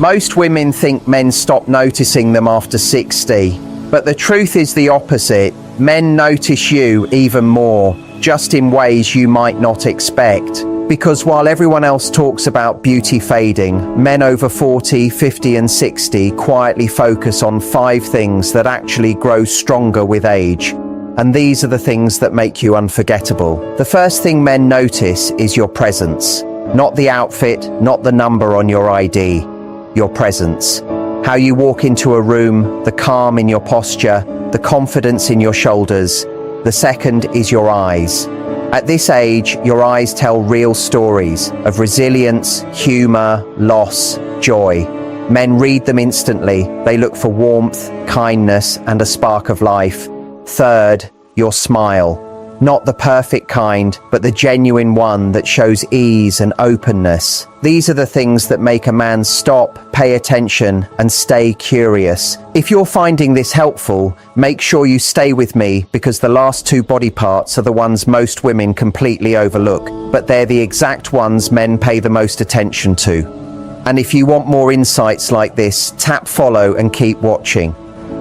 Most women think men stop noticing them after 60, but the truth is the opposite. Men notice you even more, just in ways you might not expect. Because while everyone else talks about beauty fading, men over 40, 50 and 60 quietly focus on 5 things that actually grow stronger with age. And these are the things that make you unforgettable. The first thing men notice is your presence. Not the outfit, not the number on your ID. Your presence. How you walk into a room, the calm in your posture, the confidence in your shoulders. The second is your eyes. At this age, your eyes tell real stories of resilience, humor, loss, joy. Men read them instantly. They look for warmth, kindness, and a spark of life. Third, your smile. Not the perfect kind, but the genuine one that shows ease and openness. These are the things that make a man stop, pay attention, and stay curious. If you're finding this helpful, make sure you stay with me, because the last 2 body parts are the ones most women completely overlook, but they're the exact ones men pay the most attention to. And if you want more insights like this, tap follow and keep watching.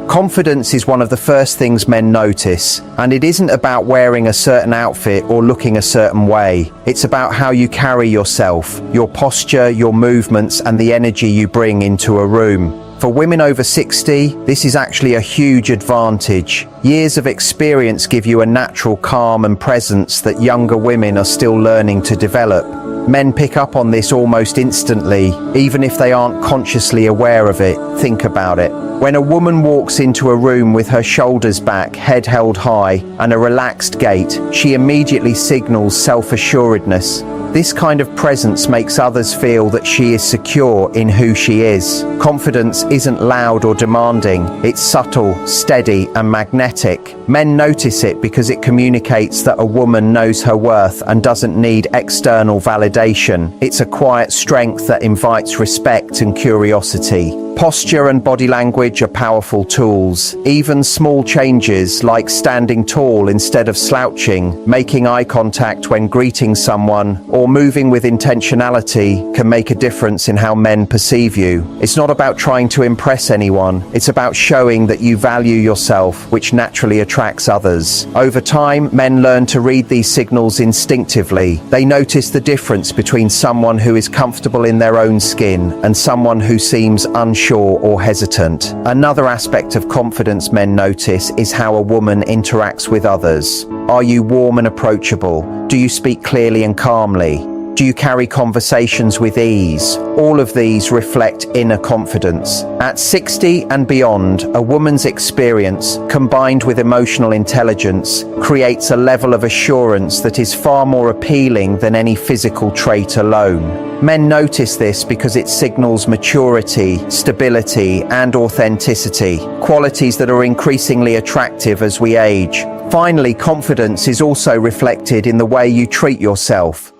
Confidence is one of the first things men notice, and it isn't about wearing a certain outfit or looking a certain way. It's about how you carry yourself, your posture, your movements, and the energy you bring into a room. For women over 60, this is actually a huge advantage. Years of experience give you a natural calm and presence that younger women are still learning to develop. Men pick up on this almost instantly, even if they aren't consciously aware of it. Think about it. When a woman walks into a room with her shoulders back, head held high, and a relaxed gait, she immediately signals self-assuredness. This kind of presence makes others feel that she is secure in who she is. Confidence isn't loud or demanding. It's subtle, steady, and magnetic. Men notice it because it communicates that a woman knows her worth and doesn't need external validation. It's a quiet strength that invites respect and curiosity. Posture and body language are powerful tools. Even small changes like standing tall instead of slouching, making eye contact when greeting someone, or moving with intentionality can make a difference in how men perceive you. It's not about trying to impress anyone. It's about showing that you value yourself, which naturally attracts others. Over time, men learn to read these signals instinctively. They notice the difference between someone who is comfortable in their own skin and someone who seems unsure or hesitant. Another aspect of confidence men notice is how a woman interacts with others. Are you warm and approachable? Do you speak clearly and calmly? Do you carry conversations with ease? All of these reflect inner confidence. At 60 and beyond, a woman's experience, combined with emotional intelligence, creates a level of assurance that is far more appealing than any physical trait alone. Men notice this because it signals maturity, stability, and authenticity, qualities that are increasingly attractive as we age. Finally, confidence is also reflected in the way you treat yourself.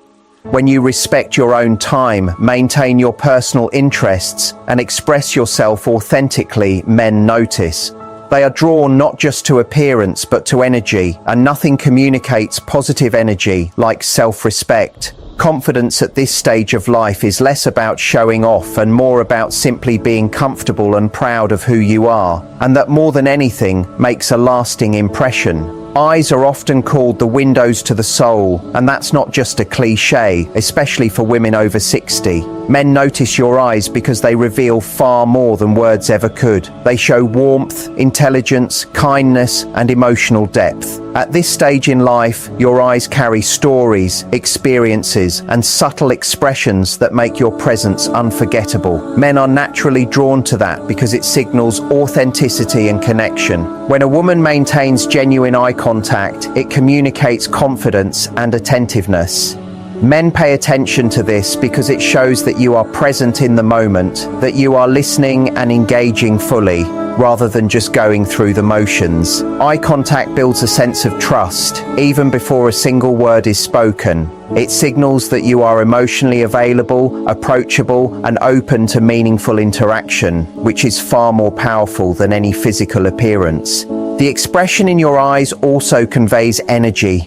When you respect your own time, maintain your personal interests, and express yourself authentically, men notice. They are drawn not just to appearance but to energy, and nothing communicates positive energy like self-respect. Confidence at this stage of life is less about showing off and more about simply being comfortable and proud of who you are, and that more than anything makes a lasting impression. Eyes are often called the windows to the soul, and that's not just a cliche, especially for women over 60. Men notice your eyes because they reveal far more than words ever could. They show warmth, intelligence, kindness, and emotional depth. At this stage in life, your eyes carry stories, experiences, and subtle expressions that make your presence unforgettable. Men are naturally drawn to that because it signals authenticity and connection. When a woman maintains genuine eye contact, it communicates confidence and attentiveness. Men pay attention to this because it shows that you are present in the moment, that you are listening and engaging fully, rather than just going through the motions. Eye contact builds a sense of trust, even before a single word is spoken. It signals that you are emotionally available, approachable, and open to meaningful interaction, which is far more powerful than any physical appearance. The expression in your eyes also conveys energy.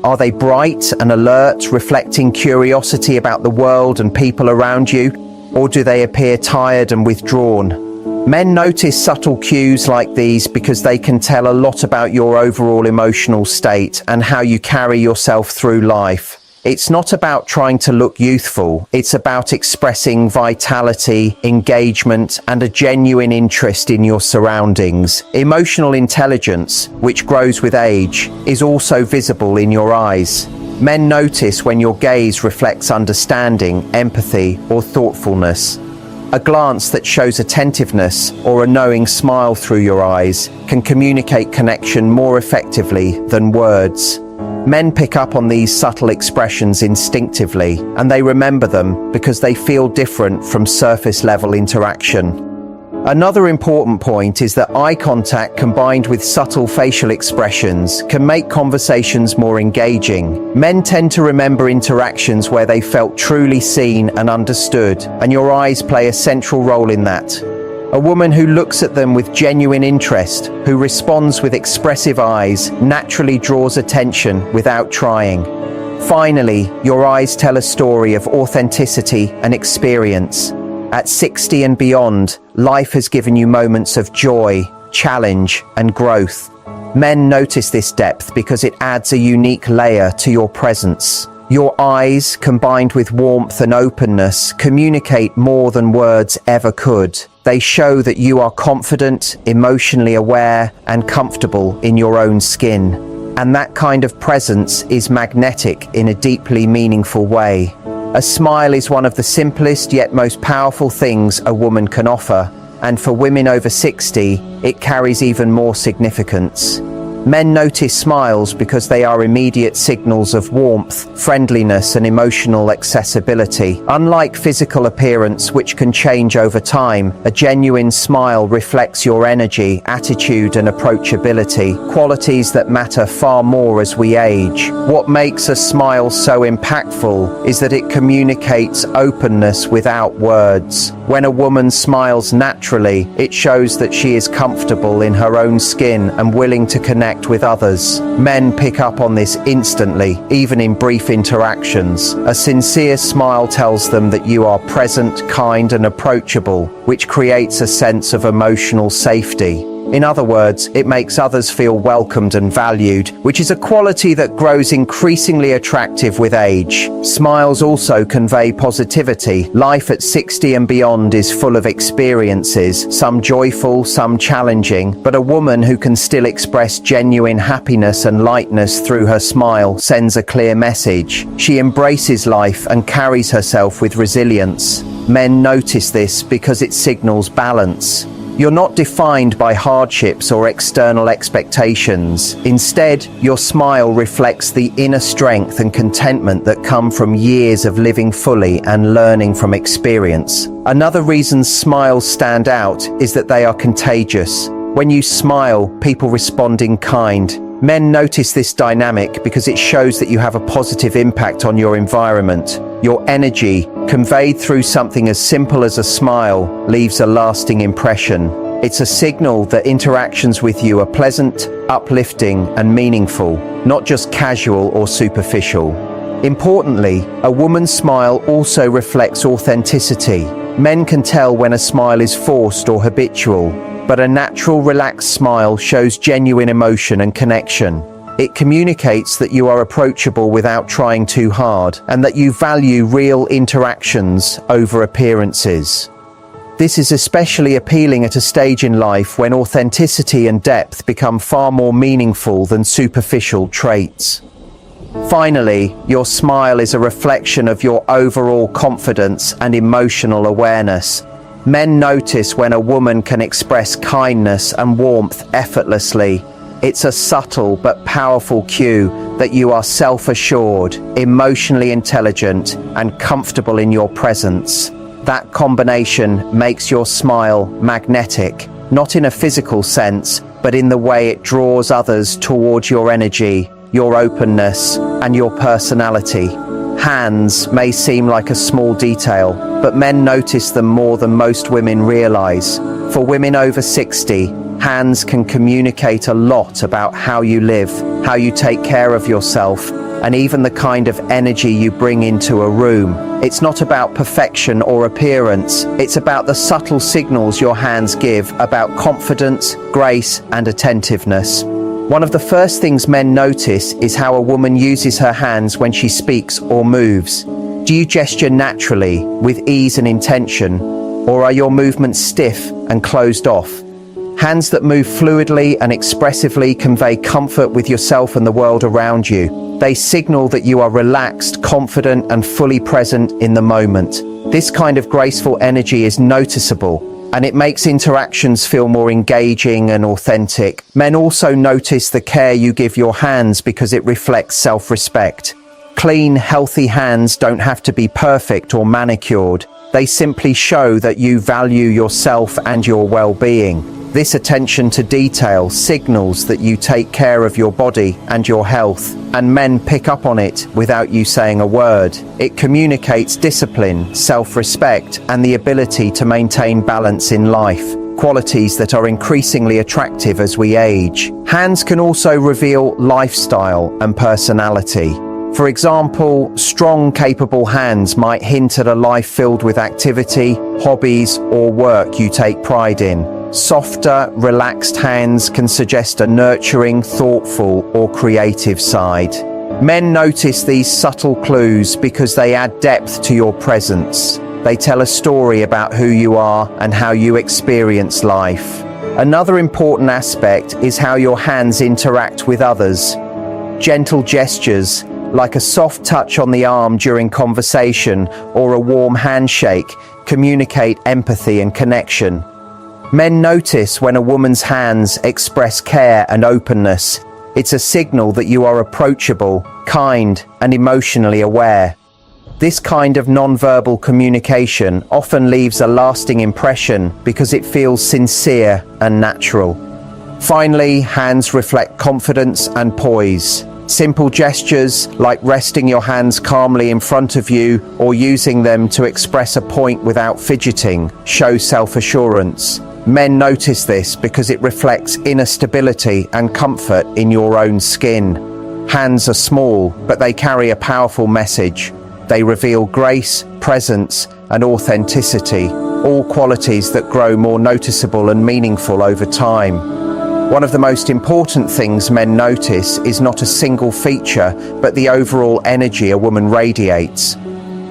Are they bright and alert, reflecting curiosity about the world and people around you? or do they appear tired and withdrawn? Men notice subtle cues like these because they can tell a lot about your overall emotional state and how you carry yourself through life. It's not about trying to look youthful, it's about expressing vitality, engagement, and a genuine interest in your surroundings. Emotional intelligence, which grows with age, is also visible in your eyes. Men notice when your gaze reflects understanding, empathy, or thoughtfulness. A glance that shows attentiveness or a knowing smile through your eyes can communicate connection more effectively than words. Men pick up on these subtle expressions instinctively, and they remember them because they feel different from surface-level interaction. Another important point is that eye contact combined with subtle facial expressions can make conversations more engaging. Men tend to remember interactions where they felt truly seen and understood, and your eyes play a central role in that. A woman who looks at them with genuine interest, who responds with expressive eyes, naturally draws attention without trying. Finally, your eyes tell a story of authenticity and experience. At 60 and beyond, life has given you moments of joy, challenge, and growth. Men notice this depth because it adds a unique layer to your presence. Your eyes, combined with warmth and openness, communicate more than words ever could. They show that you are confident, emotionally aware, and comfortable in your own skin. And that kind of presence is magnetic in a deeply meaningful way. A smile is one of the simplest yet most powerful things a woman can offer, and for women over 60, it carries even more significance. Men notice smiles because they are immediate signals of warmth, friendliness, and emotional accessibility. Unlike physical appearance, which can change over time, a genuine smile reflects your energy, attitude, and approachability, qualities that matter far more as we age. What makes a smile so impactful is that it communicates openness without words. When a woman smiles naturally, it shows that she is comfortable in her own skin and willing to connect with others. Men pick up on this instantly, even in brief interactions. A sincere smile tells them that you are present, kind, and approachable, which creates a sense of emotional safety. In other words, it makes others feel welcomed and valued, which is a quality that grows increasingly attractive with age. Smiles also convey positivity. Life at 60 and beyond is full of experiences, some joyful, some challenging, but a woman who can still express genuine happiness and lightness through her smile sends a clear message. She embraces life and carries herself with resilience. Men notice this because it signals balance. You're not defined by hardships or external expectations. Instead, your smile reflects the inner strength and contentment that come from years of living fully and learning from experience. Another reason smiles stand out is that they are contagious. When you smile, people respond in kind. Men notice this dynamic because it shows that you have a positive impact on your environment. Your energy, conveyed through something as simple as a smile, leaves a lasting impression. It's a signal that interactions with you are pleasant, uplifting, and meaningful, not just casual or superficial. Importantly, a woman's smile also reflects authenticity. Men can tell when a smile is forced or habitual, but a natural, relaxed smile shows genuine emotion and connection. It communicates that you are approachable without trying too hard, and that you value real interactions over appearances. This is especially appealing at a stage in life when authenticity and depth become far more meaningful than superficial traits. Finally, your smile is a reflection of your overall confidence and emotional awareness. Men notice when a woman can express kindness and warmth effortlessly. It's a subtle but powerful cue that you are self-assured, emotionally intelligent, and comfortable in your presence. That combination makes your smile magnetic, not in a physical sense, but in the way it draws others towards your energy, your openness, and your personality. Hands may seem like a small detail, but men notice them more than most women realize. For women over 60, hands can communicate a lot about how you live, how you take care of yourself, and even the kind of energy you bring into a room. It's not about perfection or appearance. It's about the subtle signals your hands give about confidence, grace, and attentiveness. One of the first things men notice is how a woman uses her hands when she speaks or moves. Do you gesture naturally, with ease and intention, or are your movements stiff and closed off? Hands that move fluidly and expressively convey comfort with yourself and the world around you. They signal that you are relaxed, confident, and fully present in the moment. This kind of graceful energy is noticeable, and it makes interactions feel more engaging and authentic. Men also notice the care you give your hands because it reflects self-respect. Clean, healthy hands don't have to be perfect or manicured. They simply show that you value yourself and your well-being. This attention to detail signals that you take care of your body and your health, and men pick up on it without you saying a word. It communicates discipline, self-respect, and the ability to maintain balance in life, qualities that are increasingly attractive as we age. Hands can also reveal lifestyle and personality. For example, strong, capable hands might hint at a life filled with activity, hobbies, or work you take pride in. Softer, relaxed hands can suggest a nurturing, thoughtful, or creative side. Men notice these subtle clues because they add depth to your presence. They tell a story about who you are and how you experience life. Another important aspect is how your hands interact with others. Gentle gestures, like a soft touch on the arm during conversation or a warm handshake, communicate empathy and connection. Men notice when a woman's hands express care and openness. It's a signal that you are approachable, kind, and emotionally aware. This kind of non-verbal communication often leaves a lasting impression because it feels sincere and natural. Finally, hands reflect confidence and poise. Simple gestures like resting your hands calmly in front of you or using them to express a point without fidgeting show self-assurance. Men notice this because it reflects inner stability and comfort in your own skin. Hands are small, but they carry a powerful message. They reveal grace, presence, and authenticity, all qualities that grow more noticeable and meaningful over time. One of the most important things men notice is not a single feature, but the overall energy a woman radiates.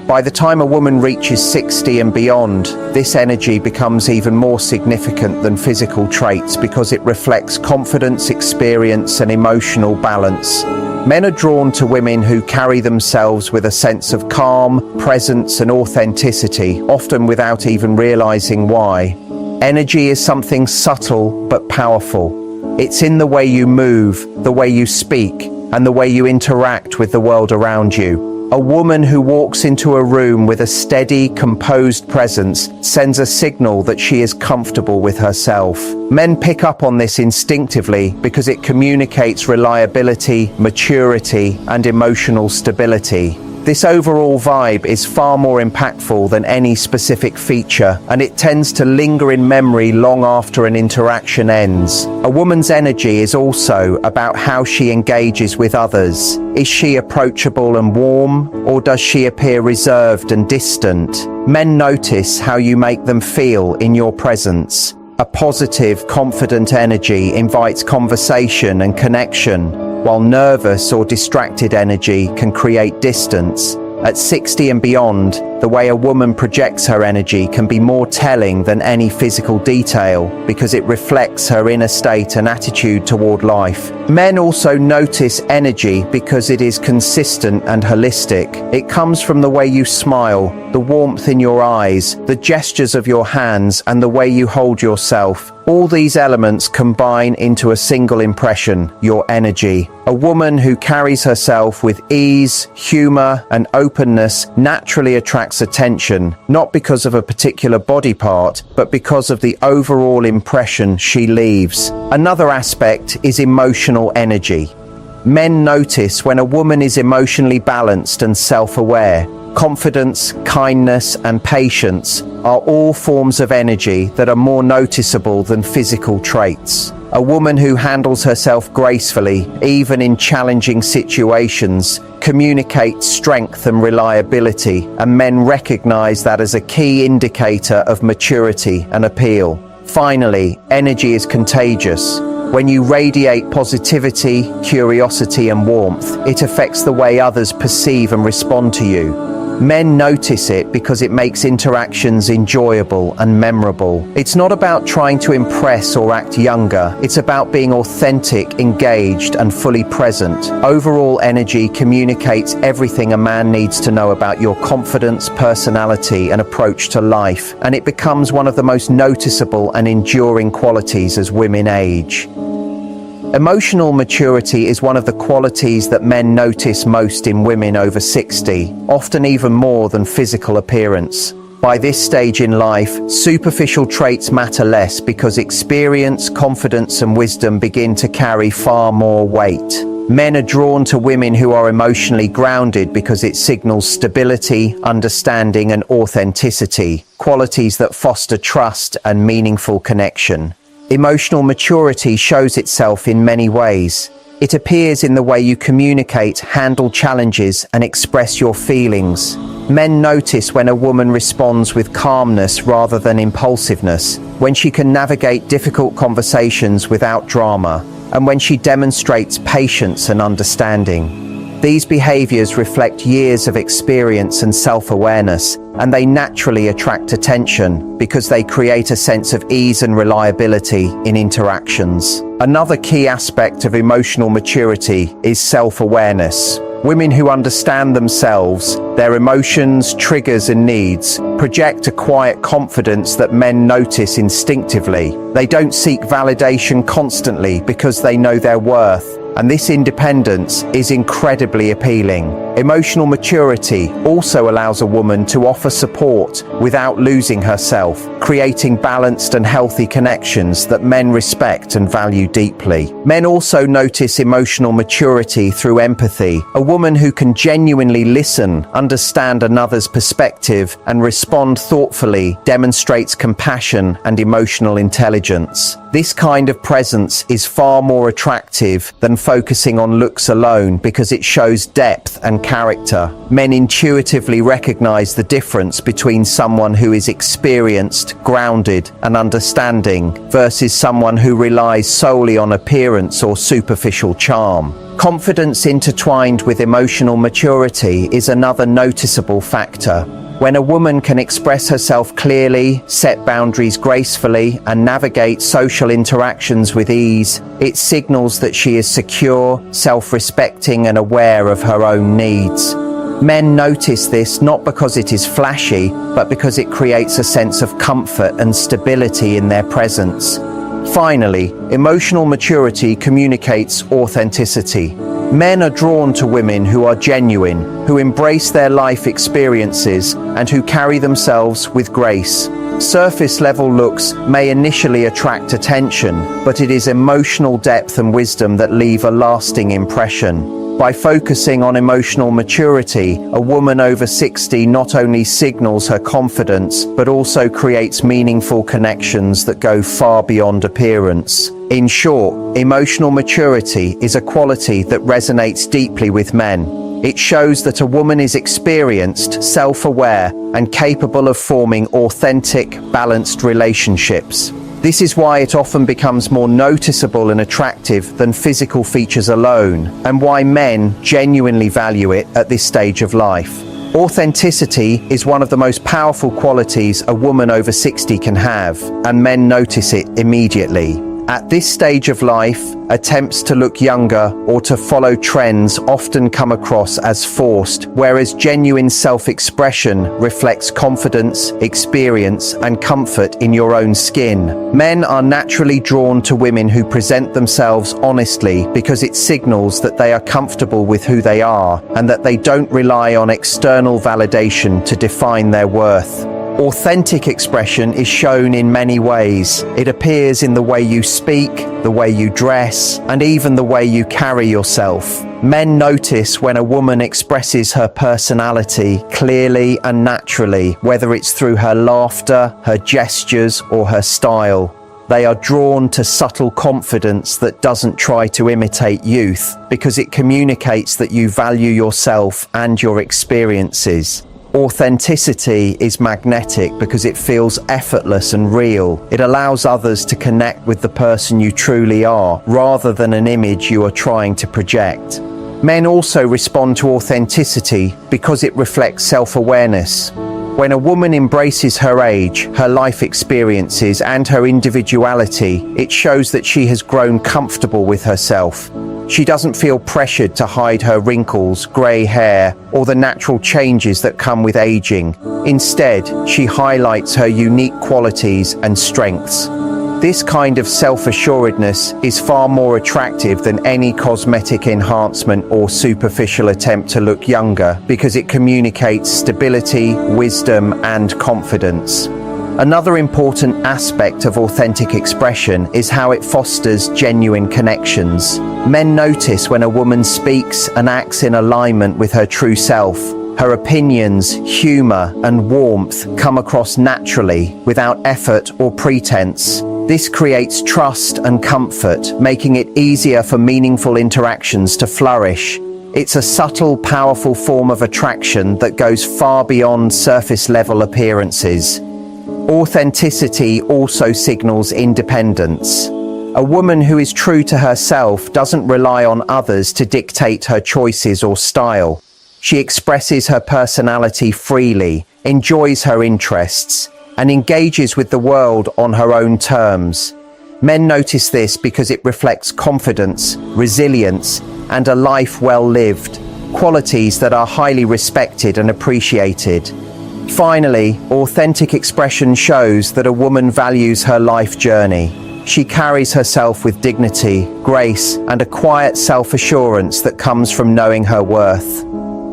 By the time a woman reaches 60 and beyond, this energy becomes even more significant than physical traits because it reflects confidence, experience, and emotional balance. Men are drawn to women who carry themselves with a sense of calm, presence, and authenticity, often without even realizing why. Energy is something subtle but powerful. It's in the way you move, the way you speak, and the way you interact with the world around you. A woman who walks into a room with a steady, composed presence sends a signal that she is comfortable with herself. Men pick up on this instinctively because it communicates reliability, maturity, and emotional stability. This overall vibe is far more impactful than any specific feature, and it tends to linger in memory long after an interaction ends. A woman's energy is also about how she engages with others. Is she approachable and warm, or does she appear reserved and distant? Men notice how you make them feel in your presence. A positive, confident energy invites conversation and connection, while nervous or distracted energy can create distance. At 60 and beyond, the way a woman projects her energy can be more telling than any physical detail because it reflects her inner state and attitude toward life. Men also notice energy because it is consistent and holistic. It comes from the way you smile, the warmth in your eyes, the gestures of your hands, and the way you hold yourself. All these elements combine into a single impression, your energy. A woman who carries herself with ease, humor, and openness naturally attracts attention, not because of a particular body part, but because of the overall impression she leaves. Another aspect is emotional energy. Men notice when a woman is emotionally balanced and self-aware. confidence, kindness, and patience are all forms of energy that are more noticeable than physical traits. A woman who handles herself gracefully, even in challenging situations, communicates strength and reliability, and men recognize that as a key indicator of maturity and appeal. Finally, energy is contagious. When you radiate positivity, curiosity, and warmth, it affects the way others perceive and respond to you. Men notice it because it makes interactions enjoyable and memorable. It's not about trying to impress or act younger. It's about being authentic, engaged, and fully present. Overall energy communicates everything a man needs to know about your confidence, personality, and approach to life, and it becomes one of the most noticeable and enduring qualities as women age. Emotional maturity is one of the qualities that men notice most in women over 60, often even more than physical appearance. By this stage in life, superficial traits matter less because experience, confidence, and wisdom begin to carry far more weight. Men are drawn to women who are emotionally grounded because it signals stability, understanding, and authenticity, qualities that foster trust and meaningful connection. Emotional maturity shows itself in many ways. It appears in the way you communicate, handle challenges, and express your feelings. Men notice when a woman responds with calmness rather than impulsiveness, when she can navigate difficult conversations without drama, and when she demonstrates patience and understanding. These behaviors reflect years of experience and self-awareness, and they naturally attract attention because they create a sense of ease and reliability in interactions. Another key aspect of emotional maturity is self-awareness. Women who understand themselves, their emotions, triggers, and needs project a quiet confidence that men notice instinctively. They don't seek validation constantly because they know their worth, and this independence is incredibly appealing. Emotional maturity also allows a woman to offer support without losing herself, creating balanced and healthy connections that men respect and value deeply. Men also notice emotional maturity through empathy. A woman who can genuinely listen, understand another's perspective, and respond thoughtfully demonstrates compassion and emotional intelligence. This kind of presence is far more attractive than focusing on looks alone because it shows depth and character. Men intuitively recognize the difference between someone who is experienced, grounded, and understanding versus someone who relies solely on appearance or superficial charm. Confidence intertwined with emotional maturity is another noticeable factor. When a woman can express herself clearly, set boundaries gracefully, and navigate social interactions with ease, it signals that she is secure, self-respecting, and aware of her own needs. Men notice this not because it is flashy, but because it creates a sense of comfort and stability in their presence. Finally, emotional maturity communicates authenticity. Men are drawn to women who are genuine, who embrace their life experiences, and who carry themselves with grace. Surface-level looks may initially attract attention, but it is emotional depth and wisdom that leave a lasting impression. By focusing on emotional maturity, a woman over 60 not only signals her confidence, but also creates meaningful connections that go far beyond appearance. In short, emotional maturity is a quality that resonates deeply with men. It shows that a woman is experienced, self-aware, and capable of forming authentic, balanced relationships. This is why it often becomes more noticeable and attractive than physical features alone, and why men genuinely value it at this stage of life. Authenticity is one of the most powerful qualities a woman over 60 can have, and men notice it immediately. At this stage of life, attempts to look younger or to follow trends often come across as forced, whereas genuine self-expression reflects confidence, experience, and comfort in your own skin. Men are naturally drawn to women who present themselves honestly because it signals that they are comfortable with who they are and that they don't rely on external validation to define their worth. Authentic expression is shown in many ways. It appears in the way you speak, the way you dress, and even the way you carry yourself. Men notice when a woman expresses her personality clearly and naturally, whether it's through her laughter, her gestures, or her style. They are drawn to subtle confidence that doesn't try to imitate youth, because it communicates that you value yourself and your experiences. Authenticity is magnetic because it feels effortless and real. It allows others to connect with the person you truly are, rather than an image you are trying to project. Men also respond to authenticity because it reflects self-awareness. When a woman embraces her age, her life experiences, and her individuality, it shows that she has grown comfortable with herself. She doesn't feel pressured to hide her wrinkles, grey hair, or the natural changes that come with aging. Instead, she highlights her unique qualities and strengths. This kind of self-assuredness is far more attractive than any cosmetic enhancement or superficial attempt to look younger, because it communicates stability, wisdom, and confidence. Another important aspect of authentic expression is how it fosters genuine connections. Men notice when a woman speaks and acts in alignment with her true self. Her opinions, humor, and warmth come across naturally, without effort or pretense. This creates trust and comfort, making it easier for meaningful interactions to flourish. It's a subtle, powerful form of attraction that goes far beyond surface-level appearances. Authenticity also signals independence. A woman who is true to herself doesn't rely on others to dictate her choices or style. She expresses her personality freely, enjoys her interests, and engages with the world on her own terms. Men notice this because it reflects confidence, resilience, and a life well lived, qualities that are highly respected and appreciated. Finally, authentic expression shows that a woman values her life journey. She carries herself with dignity, grace, and a quiet self-assurance that comes from knowing her worth.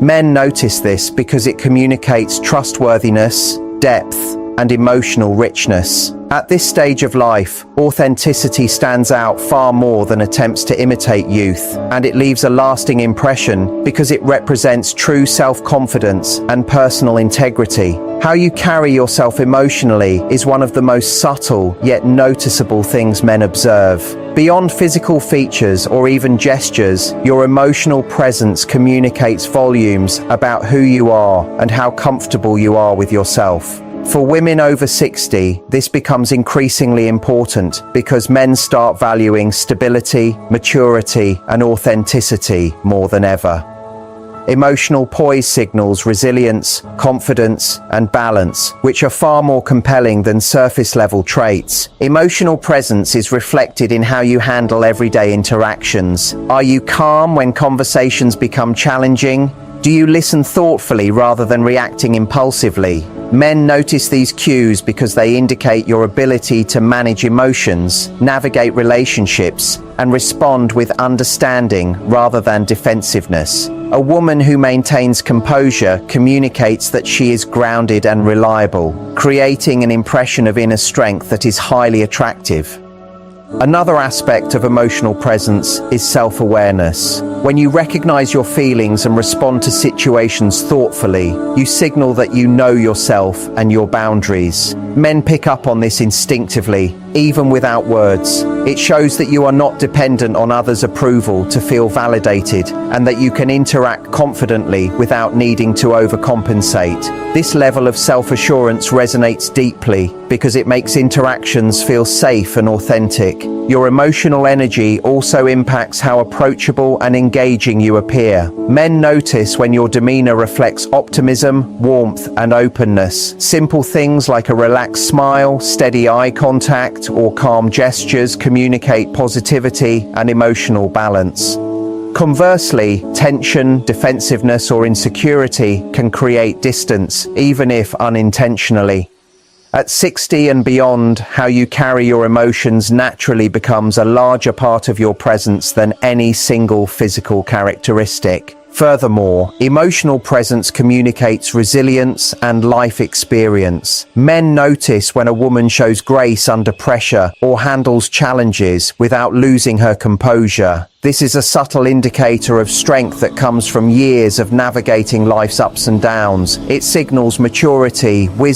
Men notice this because it communicates trustworthiness, depth, and emotional richness. At this stage of life, authenticity stands out far more than attempts to imitate youth, and it leaves a lasting impression because it represents true self-confidence and personal integrity. How you carry yourself emotionally is one of the most subtle yet noticeable things men observe. Beyond physical features or even gestures, your emotional presence communicates volumes about who you are and how comfortable you are with yourself. For women over 60, this becomes increasingly important because men start valuing stability, maturity, and authenticity more than ever. Emotional poise signals resilience, confidence, and balance, which are far more compelling than surface-level traits. Emotional presence is reflected in how you handle everyday interactions. Are you calm when conversations become challenging? Do you listen thoughtfully rather than reacting impulsively? Men notice these cues because they indicate your ability to manage emotions, navigate relationships, and respond with understanding rather than defensiveness. A woman who maintains composure communicates that she is grounded and reliable, creating an impression of inner strength that is highly attractive. Another aspect of emotional presence is self-awareness. When you recognize your feelings and respond to situations thoughtfully, you signal that you know yourself and your boundaries. Men pick up on this instinctively, even without words. It shows that you are not dependent on others' approval to feel validated, and that you can interact confidently without needing to overcompensate. This level of self-assurance resonates deeply because it makes interactions feel safe and authentic. Your emotional energy also impacts how approachable and engaging you appear. Men notice when your demeanor reflects optimism, warmth, and openness. Simple things like a relaxed smile, steady eye contact, or calm gestures communicate positivity and emotional balance. Conversely, tension, defensiveness, or insecurity can create distance, even if unintentionally. At 60 and beyond, how you carry your emotions naturally becomes a larger part of your presence than any single physical characteristic. Furthermore, emotional presence communicates resilience and life experience. Men notice when a woman shows grace under pressure or handles challenges without losing her composure. This is a subtle indicator of strength that comes from years of navigating life's ups and downs. It signals maturity, wisdom,